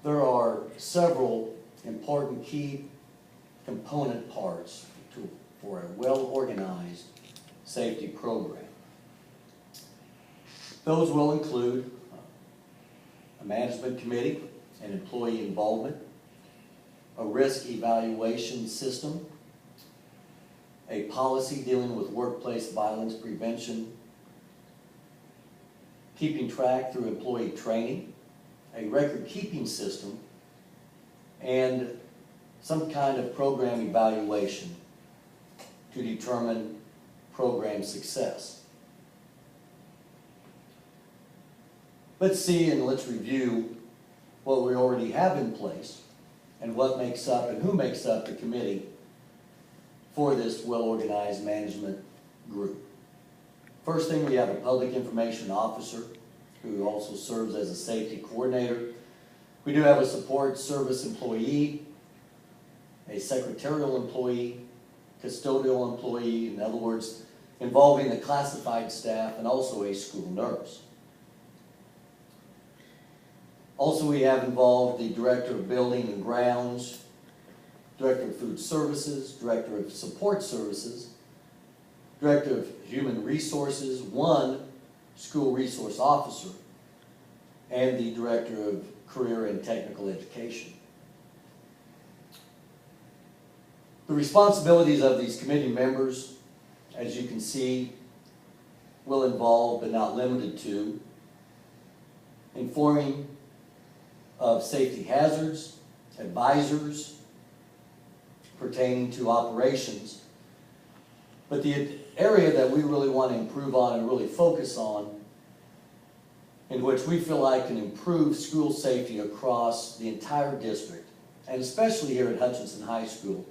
There are several important key component parts for a well-organized safety program. Those will include a management committee and employee involvement, a risk evaluation system, a policy dealing with workplace violence prevention, keeping track through employee training, a record-keeping system, and some kind of program evaluation to determine program success. Let's see and let's review what we already have in place and what makes up and who makes up the committee for this well-organized management group. First thing, we have a public information officer who also serves as a safety coordinator. We do have a support service employee, a secretarial employee, custodial employee, in other words, involving the classified staff, and also a school nurse. Also, we have involved the director of building and grounds, director of food services, director of support services, director of human resources, one school resource officer, and the director of career and technical education. The responsibilities of these committee members, as you can see, will involve, but not limited to, informing of safety hazards, advisors pertaining to operations. But the area that we really want to improve on and really focus on, in which we feel like can improve school safety across the entire district, and especially here at Hutchinson High School,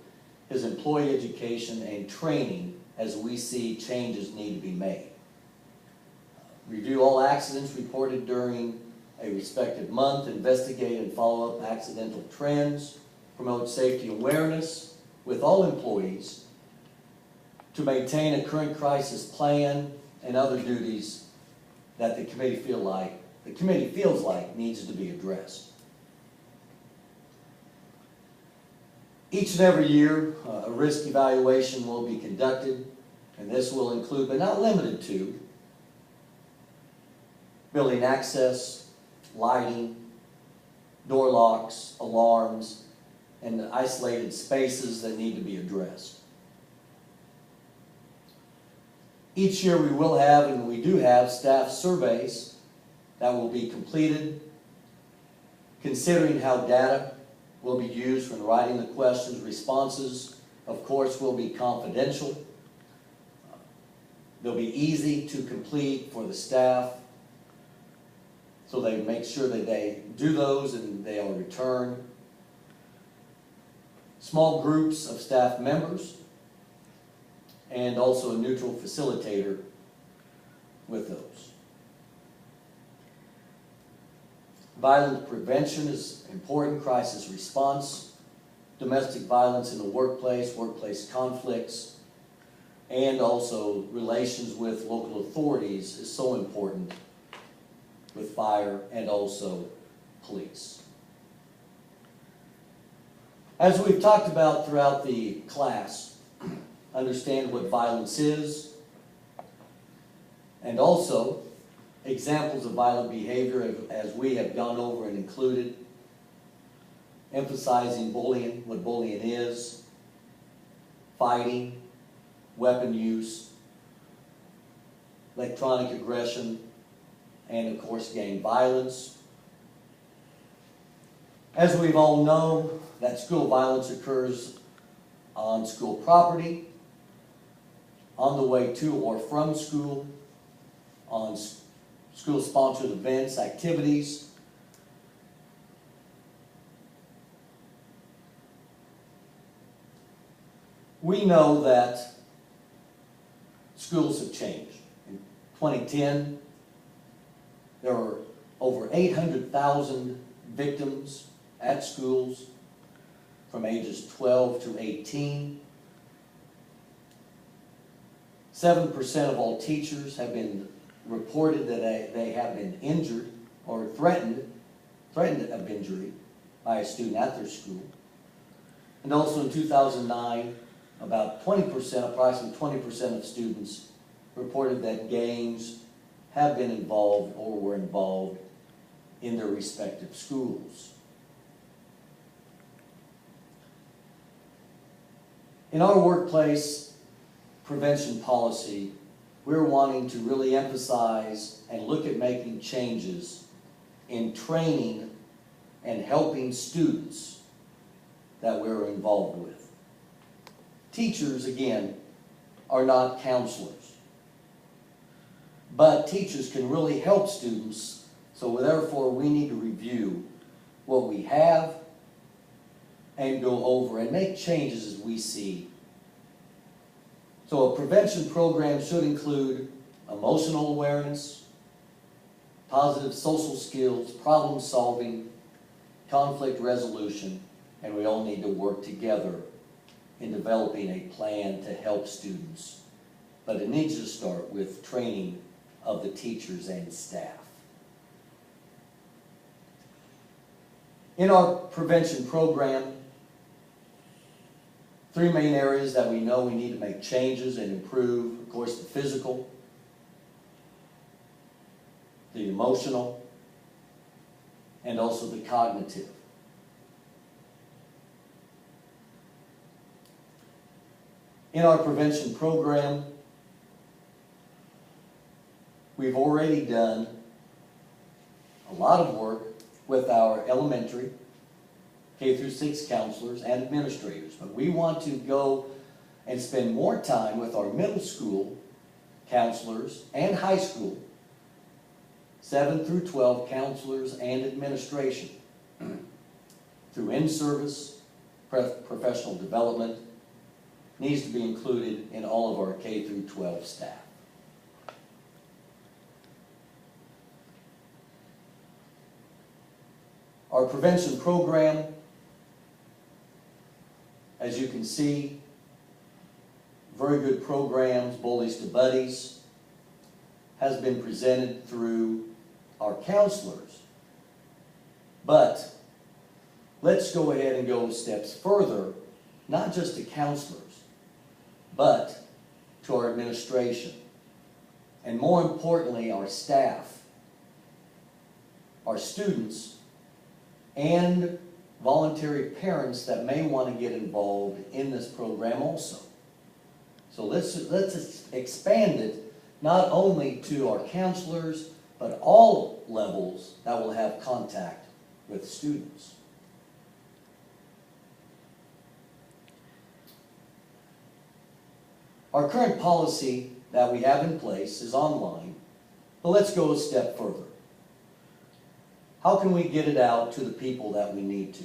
is employee education and training as we see changes need to be made. Review all accidents reported during a respective month, investigate and follow up accidental trends, promote safety awareness with all employees, to maintain a current crisis plan and other duties that the committee feels like needs to be addressed. Each and every year, a risk evaluation will be conducted, and this will include, but not limited to, building access, lighting, door locks, alarms, and isolated spaces that need to be addressed. Each year we will have, and we do have, staff surveys that will be completed, considering how data will be used when writing the questions. Responses, of course, will be confidential. They'll be easy to complete for the staff, so they make sure that they do those and they are returned. Small groups of staff members, and also a neutral facilitator with those. Violence prevention is important, crisis response, domestic violence in the workplace, workplace conflicts, and also relations with local authorities is so important with fire and also police. As we've talked about throughout the class, understand what violence is, and also examples of violent behavior as we have gone over and included, emphasizing bullying, what bullying is, fighting, weapon use, electronic aggression, and of course gang violence. As we've all known, that school violence occurs on school property, on the way to or from school, on school-sponsored events, activities. We know that schools have changed. In 2010, there were over 800,000 victims at schools from ages 12 to 18. 7% of all teachers have been reported that they have been injured or threatened of injury by a student at their school. And also in 2009, about 20%, approximately 20% of students reported that gangs have been involved or were involved in their respective schools. In our workplace prevention policy, we're wanting to really emphasize and look at making changes in training and helping students that we're involved with. Teachers, again, are not counselors, but teachers can really help students, so therefore we need to review what we have and go over and make changes as we see. So a prevention program should include emotional awareness, positive social skills, problem solving, conflict resolution, and we all need to work together in developing a plan to help students. But it needs to start with training of the teachers and staff. In our prevention program, 3 main areas that we know we need to make changes and improve: of course, the physical, the emotional, and also the cognitive. In our prevention program, we've already done a lot of work with our elementary, K through 6 counselors and administrators, but we want to go and spend more time with our middle school counselors and high school, 7 through 12 counselors and administration, through in-service, professional development, needs to be included in all of our K through 12 staff. Our prevention program, as you can see, very good programs, Bullies to Buddies, has been presented through our counselors. But let's go ahead and go steps further, not just to counselors, but to our administration, and more importantly, our staff, our students, and voluntary parents that may want to get involved in this program also. So let's expand it not only to our counselors, but all levels that will have contact with students. Our current policy that we have in place is online, but let's go a step further. How can we get it out to the people that we need to?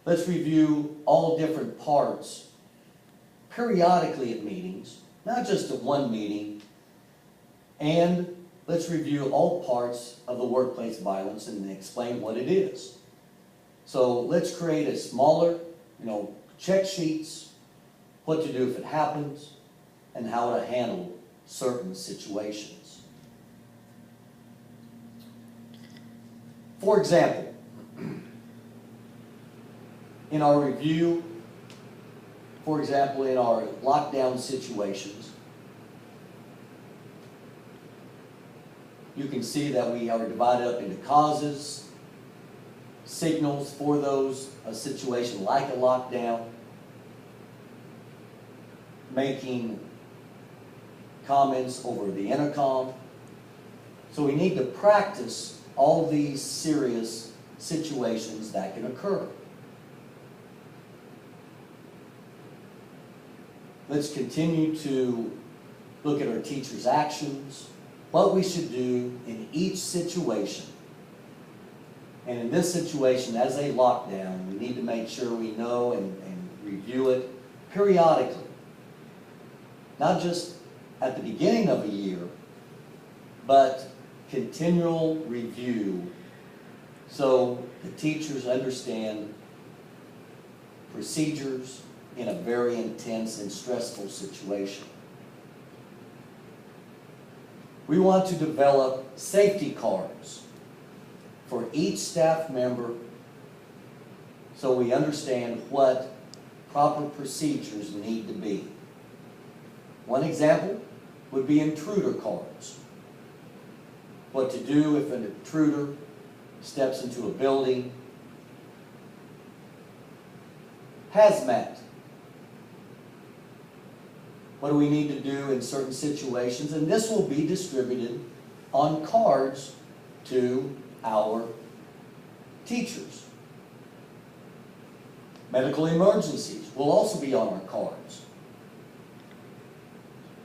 Let's review all different parts periodically at meetings, not just at one meeting, and let's review all parts of the workplace violence and explain what it is. So let's create a smaller, check sheets, what to do if it happens, and how to handle certain situations. For example, in our review, in our lockdown situations, you can see that we are divided up into causes, signals for those, a situation like a lockdown, making comments over the intercom. So we need to practice all these serious situations that can occur. Let's continue to look at our teachers' actions, what we should do in each situation. And in this situation, as a lockdown, we need to make sure we know and review it periodically. Not just at the beginning of a year, but continual review so the teachers understand procedures in a very intense and stressful situation. We want to develop safety cards for each staff member so we understand what proper procedures need to be. One example would be intruder cards. What to do if an intruder steps into a building. Hazmat. What do we need to do in certain situations? And this will be distributed on cards to our teachers. Medical emergencies will also be on our cards,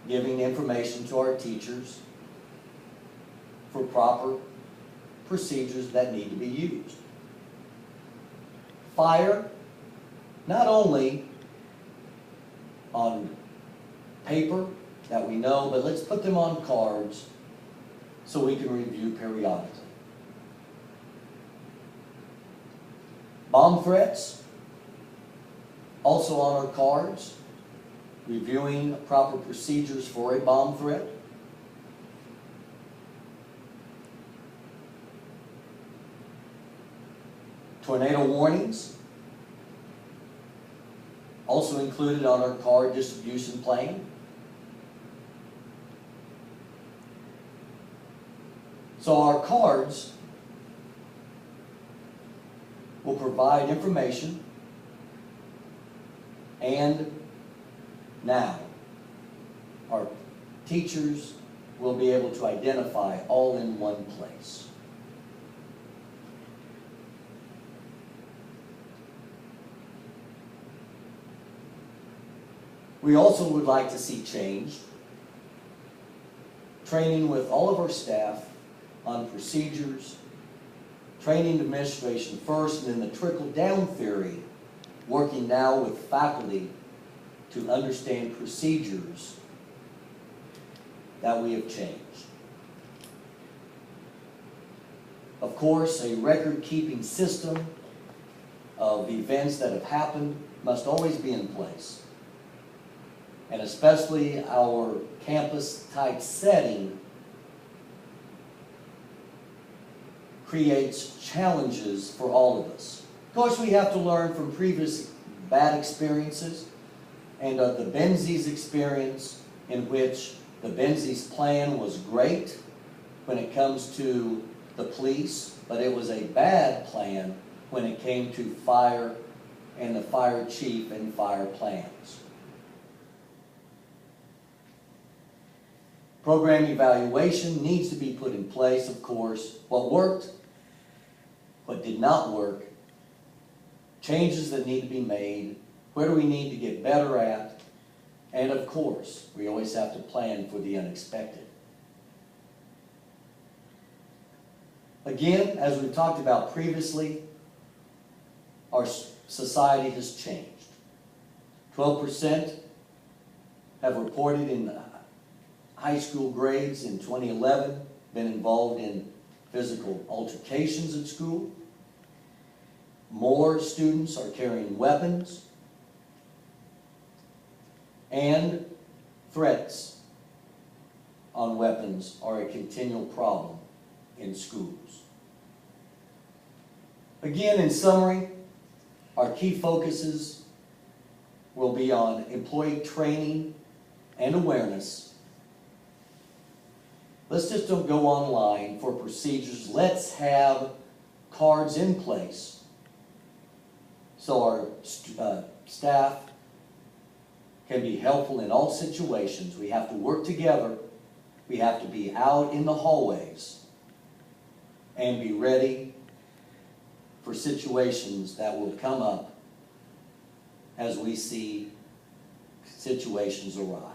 giving information to our teachers for proper procedures that need to be used. Fire, not only on paper that we know, but let's put them on cards so we can review periodically. Bomb threats, also on our cards, reviewing proper procedures for a bomb threat. Tornado warnings, also included on our card distribution plan. So our cards will provide information, and now our teachers will be able to identify all in one place. We also would like to see change, training with all of our staff on procedures, training administration first, and then the trickle-down theory, working now with faculty to understand procedures that we have changed. Of course, a record-keeping system of events that have happened must always be in place. And especially our campus-type setting creates challenges for all of us. Of course, we have to learn from previous bad experiences and the Benzies experience, in which the Benzies plan was great when it comes to the police, but it was a bad plan when it came to fire and the fire chief and fire plans. Program evaluation needs to be put in place, of course. What worked, what did not work, changes that need to be made, where do we need to get better at, and of course, we always have to plan for the unexpected. Again, as we've talked about previously, our society has changed. 12% have reported in high school grades in 2011 been involved in physical altercations at school. More students are carrying weapons, and threats on weapons are a continual problem in schools. Again, in summary, our key focuses will be on employee training and awareness. Let's just don't go online for procedures. Let's have cards in place so our staff can be helpful in all situations. We have to work together. We have to be out in the hallways and be ready for situations that will come up as we see situations arise.